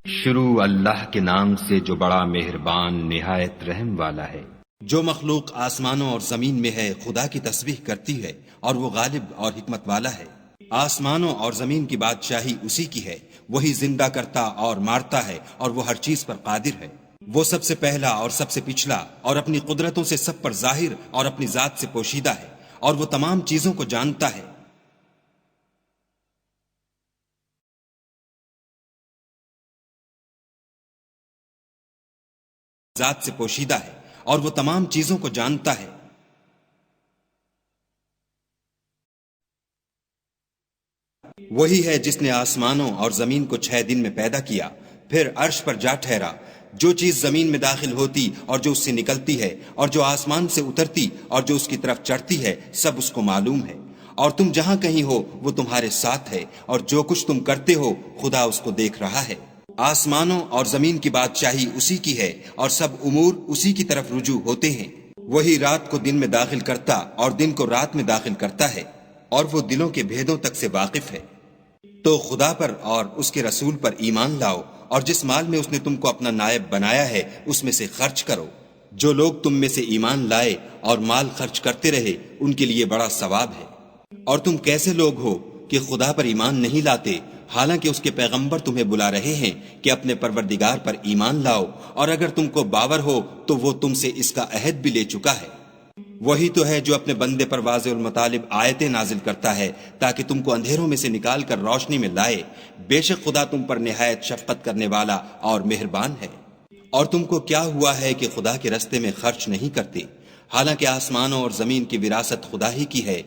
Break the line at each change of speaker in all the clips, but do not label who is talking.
شروع اللہ کے نام سے جو بڑا مہربان نہایت رحم والا ہے۔
جو مخلوق آسمانوں اور زمین میں ہے خدا کی تسبیح کرتی ہے اور وہ غالب اور حکمت والا ہے۔ آسمانوں اور زمین کی بادشاہی اسی کی ہے، وہی زندہ کرتا اور مارتا ہے اور وہ ہر چیز پر قادر ہے۔ وہ سب سے پہلا اور سب سے پچھلا اور اپنی قدرتوں سے سب پر ظاہر اور اپنی ذات سے پوشیدہ ہے، اور وہ تمام چیزوں کو جانتا ہے۔ ذات سے پوشیدہ ہے اور وہ تمام چیزوں کو جانتا ہے۔ وہی ہے جس نے آسمانوں اور زمین کو 6 دن میں پیدا کیا، پھر عرش پر جا ٹھہرا۔ جو چیز زمین میں داخل ہوتی اور جو اس سے نکلتی ہے اور جو آسمان سے اترتی اور جو اس کی طرف چڑھتی ہے، سب اس کو معلوم ہے۔ اور تم جہاں کہیں ہو وہ تمہارے ساتھ ہے، اور جو کچھ تم کرتے ہو خدا اس کو دیکھ رہا ہے۔ آسمانوں اور زمین کی بادشاہی اسی کی ہے اور سب امور اسی کی طرف رجوع ہوتے ہیں۔ وہی رات کو دن میں داخل کرتا اور دن کو رات میں داخل کرتا ہے، اور وہ دلوں کے بھیدوں تک سے واقف ہے۔ تو خدا پر اور اس کے رسول پر ایمان لاؤ، اور جس مال میں اس نے تم کو اپنا نائب بنایا ہے اس میں سے خرچ کرو۔ جو لوگ تم میں سے ایمان لائے اور مال خرچ کرتے رہے ان کے لیے بڑا ثواب ہے۔ اور تم کیسے لوگ ہو کہ خدا پر ایمان نہیں لاتے، حالانکہ اس کے پیغمبر تمہیں بلا رہے ہیں کہ اپنے پروردگار پر ایمان لاؤ، اور اگر تم کو باور ہو تو وہ تم سے اس کا عہد بھی لے چکا ہے۔ وہی تو ہے جو اپنے بندے پر واضح المطالب آیتیں نازل کرتا ہے تاکہ تم کو اندھیروں میں سے نکال کر روشنی میں لائے۔ بے شک خدا تم پر نہایت شفقت کرنے والا اور مہربان ہے۔ اور تم کو کیا ہوا ہے کہ خدا کے رستے میں خرچ نہیں کرتے، حالانکہ آسمانوں اور زمین کی وراثت خدا ہی کی ہے۔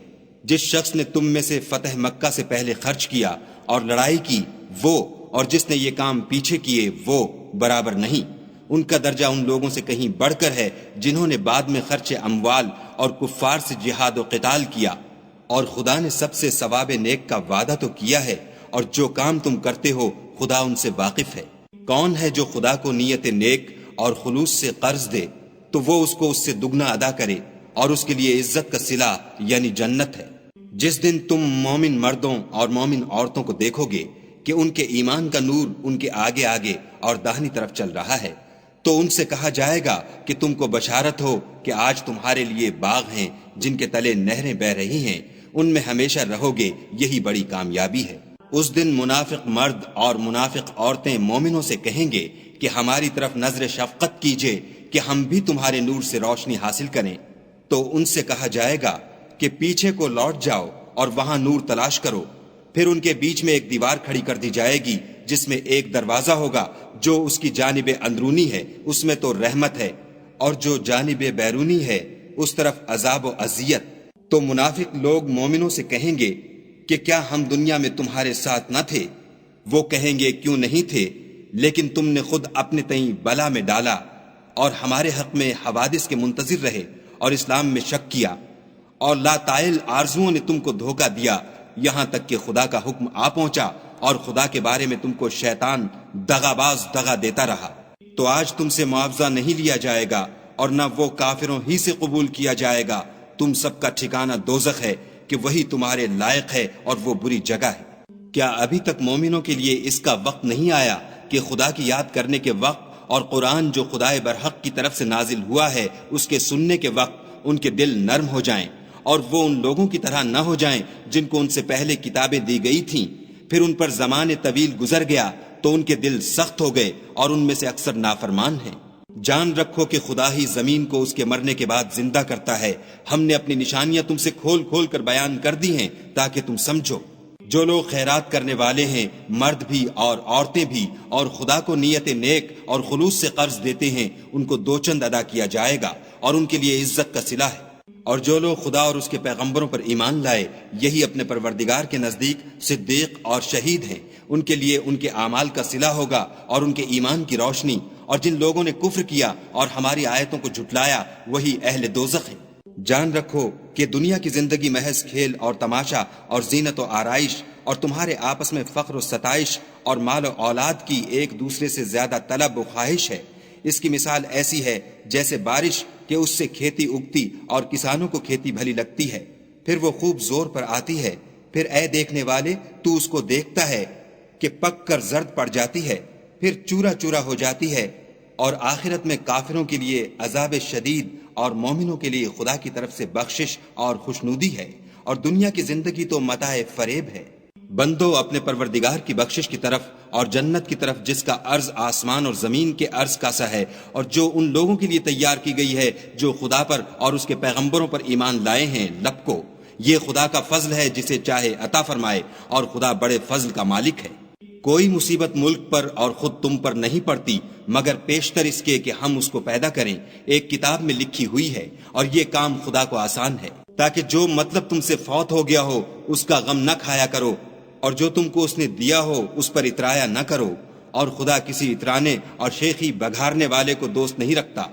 جس شخص نے تم میں سے فتح مکہ سے پہلے خرچ کیا اور لڑائی کی، وہ اور جس نے یہ کام پیچھے کیے وہ برابر نہیں۔ ان کا درجہ ان لوگوں سے کہیں بڑھ کر ہے جنہوں نے بعد میں خرچ اموال اور کفار سے جہاد و قتال کیا، اور خدا نے سب سے ثواب نیک کا وعدہ تو کیا ہے، اور جو کام تم کرتے ہو خدا ان سے واقف ہے۔ کون ہے جو خدا کو نیت نیک اور خلوص سے قرض دے تو وہ اس کو اس سے دگنا ادا کرے، اور اس کے لیے عزت کا صلہ یعنی جنت ہے۔ جس دن تم مومن مردوں اور مومن عورتوں کو دیکھو گے کہ ان کے ایمان کا نور ان کے آگے آگے اور داہنی طرف چل رہا ہے، تو ان سے کہا جائے گا کہ تم کو بشارت ہو کہ آج تمہارے لیے باغ ہیں جن کے تلے نہریں بہ رہی ہیں، ان میں ہمیشہ رہو گے، یہی بڑی کامیابی ہے۔ اس دن منافق مرد اور منافق عورتیں مومنوں سے کہیں گے کہ ہماری طرف نظر شفقت کیجئے کہ ہم بھی تمہارے نور سے روشنی حاصل کریں۔ تو ان سے کہا جائے گا کہ پیچھے کو لوٹ جاؤ اور وہاں نور تلاش کرو۔ پھر ان کے بیچ میں ایک دیوار کھڑی کر دی جائے گی جس میں ایک دروازہ ہوگا، جو اس کی جانب اندرونی ہے اس میں تو رحمت ہے، اور جو جانب بیرونی ہے اس طرف عذاب و اذیت۔ تو منافق لوگ مومنوں سے کہیں گے کہ کیا ہم دنیا میں تمہارے ساتھ نہ تھے؟ وہ کہیں گے کیوں نہیں تھے، لیکن تم نے خود اپنے تئیں بلا میں ڈالا اور ہمارے حق میں حوادث کے منتظر رہے اور اسلام میں شک کیا، اور لا طائل آرزوؤں نے تم کو دھوکہ دیا، یہاں تک کہ خدا کا حکم آ پہنچا اور خدا کے بارے میں تم کو شیطان دغاباز دغا دیتا رہا۔ تو آج تم سے معاوضہ نہیں لیا جائے گا اور نہ وہ کافروں ہی سے قبول کیا جائے گا۔ تم سب کا ٹھکانہ دوزخ ہے کہ وہی تمہارے لائق ہے اور وہ بری جگہ ہے۔ کیا ابھی تک مومنوں کے لیے اس کا وقت نہیں آیا کہ خدا کی یاد کرنے کے وقت اور قرآن جو خدائے برحق کی طرف سے نازل ہوا ہے اس کے سننے کے وقت ان کے دل نرم ہو جائیں، اور وہ ان لوگوں کی طرح نہ ہو جائیں جن کو ان سے پہلے کتابیں دی گئی تھیں، پھر ان پر زمانے طویل گزر گیا تو ان کے دل سخت ہو گئے اور ان میں سے اکثر نافرمان ہیں۔ جان رکھو کہ خدا ہی زمین کو اس کے مرنے کے بعد زندہ کرتا ہے۔ ہم نے اپنی نشانیاں تم سے کھول کھول کر بیان کر دی ہیں تاکہ تم سمجھو۔ جو لوگ خیرات کرنے والے ہیں، مرد بھی اور عورتیں بھی، اور خدا کو نیت نیک اور خلوص سے قرض دیتے ہیں، ان کو 2 چند ادا کیا جائے گا اور ان کے لیے عزت کا صلہ ہے۔ اور جو لوگ خدا اور اس کے پیغمبروں پر ایمان لائے، یہی اپنے پروردگار کے نزدیک صدیق اور شہید ہیں، ان کے لیے ان کے اعمال کا صلہ ہوگا اور ان کے ایمان کی روشنی۔ اور جن لوگوں نے کفر کیا اور ہماری آیتوں کو جھٹلایا وہی اہل دوزخ ہیں۔ جان رکھو کہ دنیا کی زندگی محض کھیل اور تماشا اور زینت و آرائش اور تمہارے آپس میں فخر و ستائش اور مال و اولاد کی ایک دوسرے سے زیادہ طلب و خواہش ہے۔ اس کی مثال ایسی ہے جیسے بارش کہ اس سے کھیتی اگتی اور کسانوں کو کھیتی بھلی لگتی ہے، پھر وہ خوب زور پر آتی ہے، پھر اے دیکھنے والے تو اس کو دیکھتا ہے کہ پک کر زرد پڑ جاتی ہے، پھر چورا چورا ہو جاتی ہے، اور آخرت میں کافروں کے لیے عذاب شدید اور مومنوں کے لیے خدا کی طرف سے بخشش اور خوشنودی ہے، اور دنیا کی زندگی تو متاع فریب ہے۔ بندو اپنے پروردگار کی بخشش کی طرف اور جنت کی طرف، جس کا عرض آسمان اور زمین کے عرض کا سا ہے، اور جو ان لوگوں کے لیے تیار کی گئی ہے جو خدا پر اور اس کے پیغمبروں پر ایمان لائے ہیں، لپکو۔ یہ خدا کا فضل ہے جسے چاہے عطا فرمائے، اور خدا بڑے فضل کا مالک ہے۔ کوئی مصیبت ملک پر اور خود تم پر نہیں پڑتی مگر پیشتر اس کے کہ ہم اس کو پیدا کریں، ایک کتاب میں لکھی ہوئی ہے، اور یہ کام خدا کو آسان ہے، تاکہ جو مطلب تم سے فوت ہو گیا ہو اس کا غم نہ کھایا کرو، اور جو تم کو اس نے دیا ہو اس پر اترایا نہ کرو، اور خدا کسی اترانے اور شیخی بگھارنے والے کو دوست نہیں رکھتا۔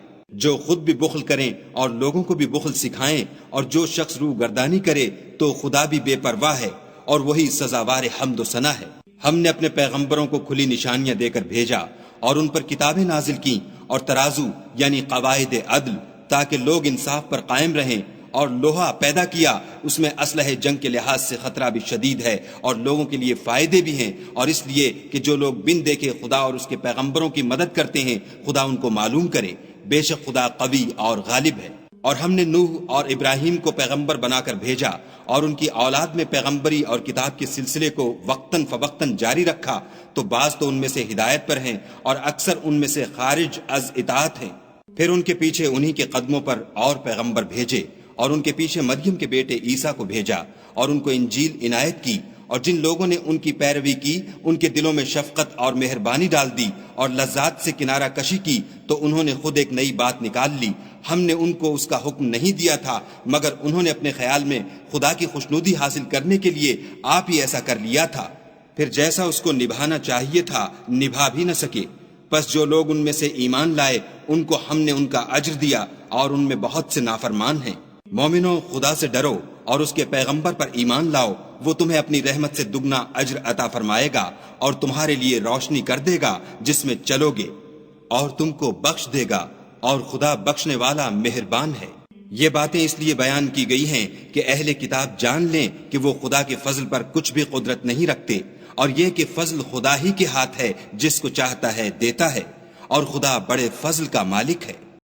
جو خود بھی بخل کریں اور لوگوں کو بھی بخل سکھائیں، اور جو شخص روح گردانی کرے تو خدا بھی بے پرواہ ہے، اور وہی سزاوار حمد و ثنا ہے۔ ہم نے اپنے پیغمبروں کو کھلی نشانیاں دے کر بھیجا، اور ان پر کتابیں نازل کی، اور ترازو یعنی قواعد عدل، تاکہ لوگ انصاف پر قائم رہیں، اور لوہا پیدا کیا، اس میں اسلحہ جنگ کے لحاظ سے خطرہ بھی شدید ہے، اور لوگوں کے لیے فائدے بھی ہیں، اور اس لیے کہ جو لوگ بن دیکھے خدا اور اس کے پیغمبروں کی مدد کرتے ہیں، خدا ان کو معلوم کرے۔ بے شک خدا قوی اور غالب ہے۔ اور ہم نے نوح اور ابراہیم کو پیغمبر بنا کر بھیجا، اور ان کی اولاد میں پیغمبری اور کتاب کے سلسلے کو وقتاً فوقتاً جاری رکھا، تو بعض تو ان میں سے ہدایت پر ہیں اور اکثر ان میں سے خارج از اطاعت ہیں۔ پھر ان کے پیچھے انہی کے قدموں پر اور پیغمبر بھیجے، اور ان کے پیچھے مریم کے بیٹے عیسیٰ کو بھیجا، اور ان کو انجیل عنایت کی، اور جن لوگوں نے ان کی پیروی کی ان کے دلوں میں شفقت اور مہربانی ڈال دی، اور لذات سے کنارہ کشی کی، تو انہوں نے خود ایک نئی بات نکال لی۔ ہم نے ان کو اس کا حکم نہیں دیا تھا، مگر انہوں نے اپنے خیال میں خدا کی خوشنودی حاصل کرنے کے لیے آپ ہی ایسا کر لیا تھا، پھر جیسا اس کو نبھانا چاہیے تھا نبھا بھی نہ سکے۔ پس جو لوگ ان میں سے ایمان لائے ان کو ہم نے ان کا اجر دیا، اور ان میں بہت سے نافرمان ہیں۔ مومنو، خدا سے ڈرو اور اس کے پیغمبر پر ایمان لاؤ، وہ تمہیں اپنی رحمت سے دگنا اجر عطا فرمائے گا، اور تمہارے لیے روشنی کر دے گا جس میں چلو گے، اور تم کو بخش دے گا، اور خدا بخشنے والا مہربان ہے۔ یہ باتیں اس لیے بیان کی گئی ہیں کہ اہل کتاب جان لیں کہ وہ خدا کے فضل پر کچھ بھی قدرت نہیں رکھتے، اور یہ کہ فضل خدا ہی کے ہاتھ ہے، جس کو چاہتا ہے دیتا ہے، اور خدا بڑے فضل کا مالک ہے۔